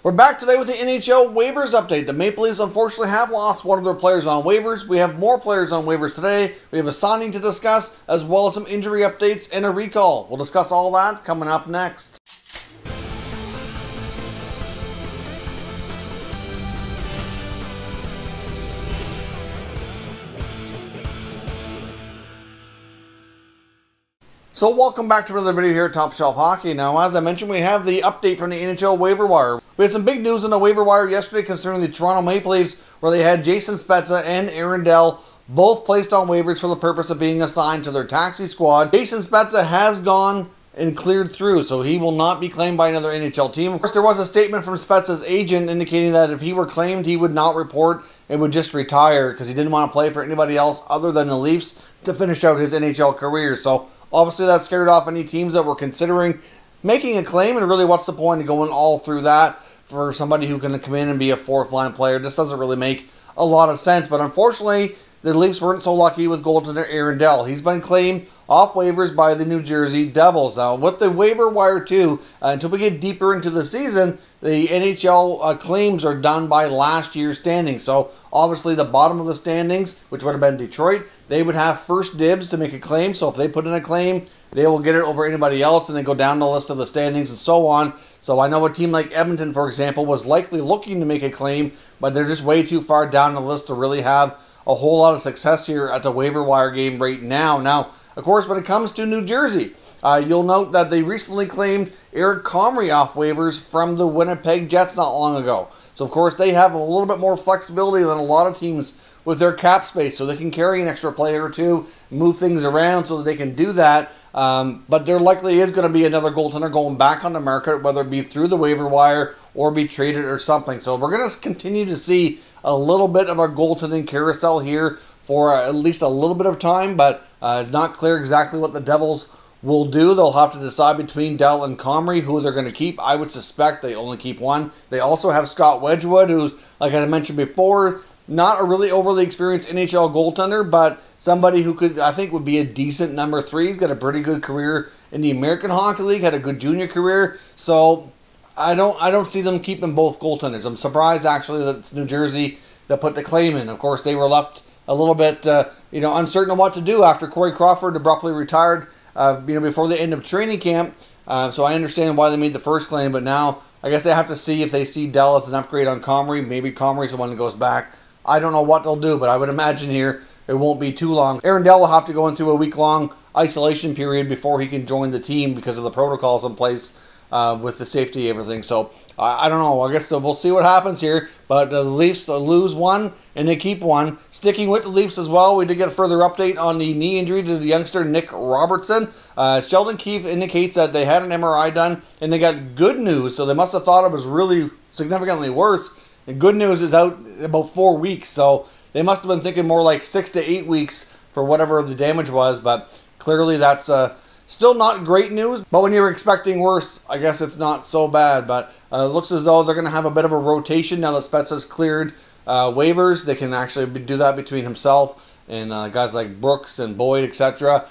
We're back today with the NHL waivers update. The Maple Leafs unfortunately have lost one of their players on waivers. We have more players on waivers today. We have a signing to discuss, as well as some injury updates and a recall. We'll discuss all that coming up next. So welcome back to another video here at Top Shelf Hockey. Now, as I mentioned, we have the update from the NHL waiver wire. We had some big news on the waiver wire yesterday concerning the Toronto Maple Leafs, where they had Jason Spezza and Aaron Dell both placed on waivers for the purpose of being assigned to their taxi squad. Jason Spezza has gone and cleared through, so he will not be claimed by another NHL team. Of course, there was a statement from Spezza's agent indicating that if he were claimed, he would not report and would just retire because he didn't want to play for anybody else other than the Leafs to finish out his NHL career. So obviously, that scared off any teams that were considering making a claim, and really, what's the point of going all through that for somebody who can come in and be a fourth-line player? This doesn't really make a lot of sense, but unfortunately, the Leafs weren't so lucky with goaltender Aaron Dell. He's been claimed off waivers by the New Jersey Devils. Now, with the waiver wire, too, until we get deeper into the season, the NHL claims are done by last year's standings. So, obviously, the bottom of the standings, which would have been Detroit, they would have first dibs to make a claim. So, if they put in a claim, they will get it over anybody else, and then go down the list of the standings and so on. So, I know a team like Edmonton, for example, was likely looking to make a claim, but they're just way too far down the list to really have a whole lot of success here at the waiver wire game right now. Now, of course, when it comes to New Jersey, you'll note that they recently claimed Eric Comrienot off waivers from the Winnipeg Jets not long ago. So, of course, they have a little bit more flexibility than a lot of teams with their cap space, so they can carry an extra player or two, move things around so that they can do that. But there likely is going to be another goaltender going back on the market, whether it be through the waiver wire or be traded or something. So we're going to continue to see a little bit of a goaltending carousel here for at least a little bit of time, but not clear exactly what the Devils will do. They'll have to decide between Dell and Comrie who they're going to keep. I would suspect they only keep one. They also have Scott Wedgwood, who's, like I mentioned before, not a really overly experienced NHL goaltender, but somebody who could, I think, would be a decent number 3. He's got a pretty good career in the American Hockey League, had a good junior career, so I don't see them keeping both goaltenders. I'm surprised, actually, that it's New Jersey that put the claim in. Of course, they were left a little bit, uncertain of what to do after Corey Crawford abruptly retired, before the end of training camp. So I understand why they made the first claim, but now I guess they have to see if they see Dell as an upgrade on Comrie. Maybe Comrie's the one that goes back. I don't know what they'll do, but I would imagine here it won't be too long. Aaron Dell will have to go into a week-long isolation period before he can join the team because of the protocols in place with the safety and everything. So I don't know. I guess we'll see what happens here. But the Leafs lose one and they keep one. Sticking with the Leafs as well, we did get a further update on the knee injury to the youngster Nick Robertson. Sheldon Keefe indicates that they had an MRI done and they got good news. So they must have thought it was really significantly worse. The good news is out about 4 weeks, so they must have been thinking more like 6 to 8 weeks for whatever the damage was, but clearly that's still not great news. But when you're expecting worse, I guess it's not so bad. But it looks as though they're going to have a bit of a rotation now that Spezza's cleared waivers. They can actually do that between himself and guys like Brooks and Boyd, etc.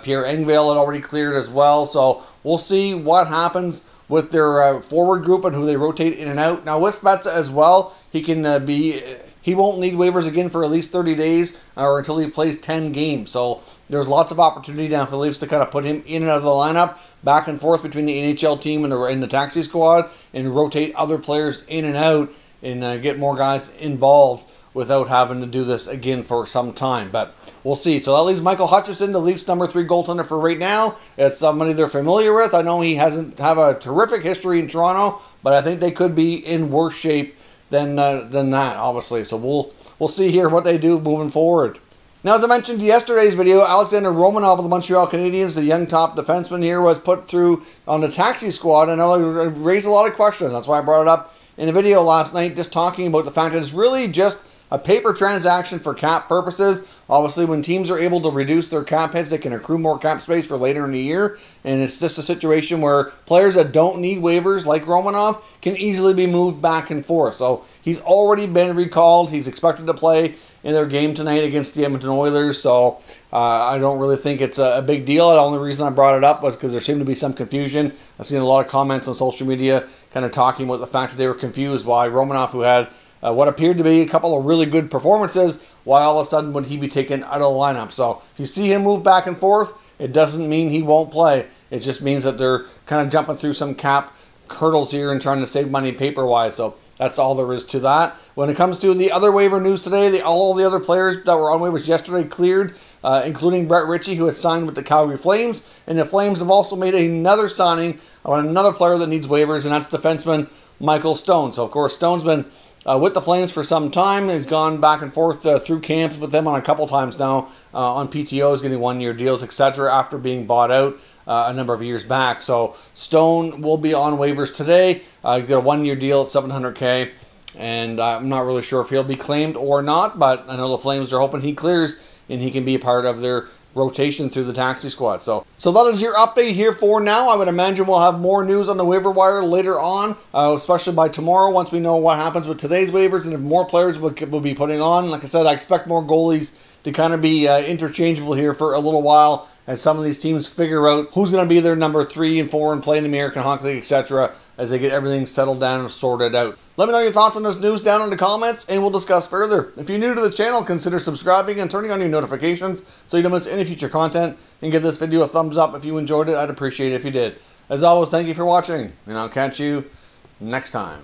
Pierre Engvall had already cleared as well, so we'll see what happens with their forward group and who they rotate in and out. Now with Spezza as well, he won't need waivers again for at least 30 days or until he plays 10 games. So there's lots of opportunity now for the Leafs to kind of put him in and out of the lineup, back and forth between the NHL team and the taxi squad, and rotate other players in and out and get more guys involved without having to do this again for some time. But we'll see. So that leaves Michael Hutchison, the Leafs' number 3 goaltender for right now. It's somebody they're familiar with. I know he hasn't have a terrific history in Toronto, but I think they could be in worse shape than that, obviously. So we'll see here what they do moving forward. Now, as I mentioned in yesterday's video, Alexander Romanov of the Montreal Canadiens, the young top defenseman here, was put through on the taxi squad, and it raised a lot of questions. That's why I brought it up in a video last night, just talking about the fact that it's really just a paper transaction for cap purposes. Obviously, when teams are able to reduce their cap hits, they can accrue more cap space for later in the year. And it's just a situation where players that don't need waivers, like Romanov, can easily be moved back and forth. So he's already been recalled. He's expected to play in their game tonight against the Edmonton Oilers. So I don't really think it's a big deal. The only reason I brought it up was because there seemed to be some confusion. I've seen a lot of comments on social media kind of talking about the fact that they were confused why Romanov, who had what appeared to be a couple of really good performances, why all of a sudden would he be taken out of the lineup. So if you see him move back and forth, it doesn't mean he won't play. It just means that they're kind of jumping through some cap hurdles here and trying to save money paper-wise. So that's all there is to that. When it comes to the other waiver news today, all the other players that were on waivers yesterday cleared, including Brett Ritchie, who had signed with the Calgary Flames. And the Flames have also made another signing on another player that needs waivers, and that's defenseman Michael Stone. So, of course, Stone's been with the Flames for some time. He's gone back and forth through camps with them on a couple times now on PTOs, getting one-year deals, etc., after being bought out a number of years back. So Stone will be on waivers today. Got a one-year deal at $700K, and I'm not really sure if he'll be claimed or not, but I know the Flames are hoping he clears and he can be a part of their rotation through the taxi squad. So that is your update here for now. I would imagine we'll have more news on the waiver wire later on, especially by tomorrow once we know what happens with today's waivers and if more players will be putting on. Like I said, I expect more goalies to kind of be interchangeable here for a little while as some of these teams figure out who's going to be their number 3 and 4 and play in the American Hockey League, etc., as they get everything settled down and sorted out. Let me know your thoughts on this news down in the comments, and we'll discuss further. If you're new to the channel, consider subscribing and turning on your notifications so you don't miss any future content, and give this video a thumbs up if you enjoyed it. I'd appreciate it if you did. As always, thank you for watching, and I'll catch you next time.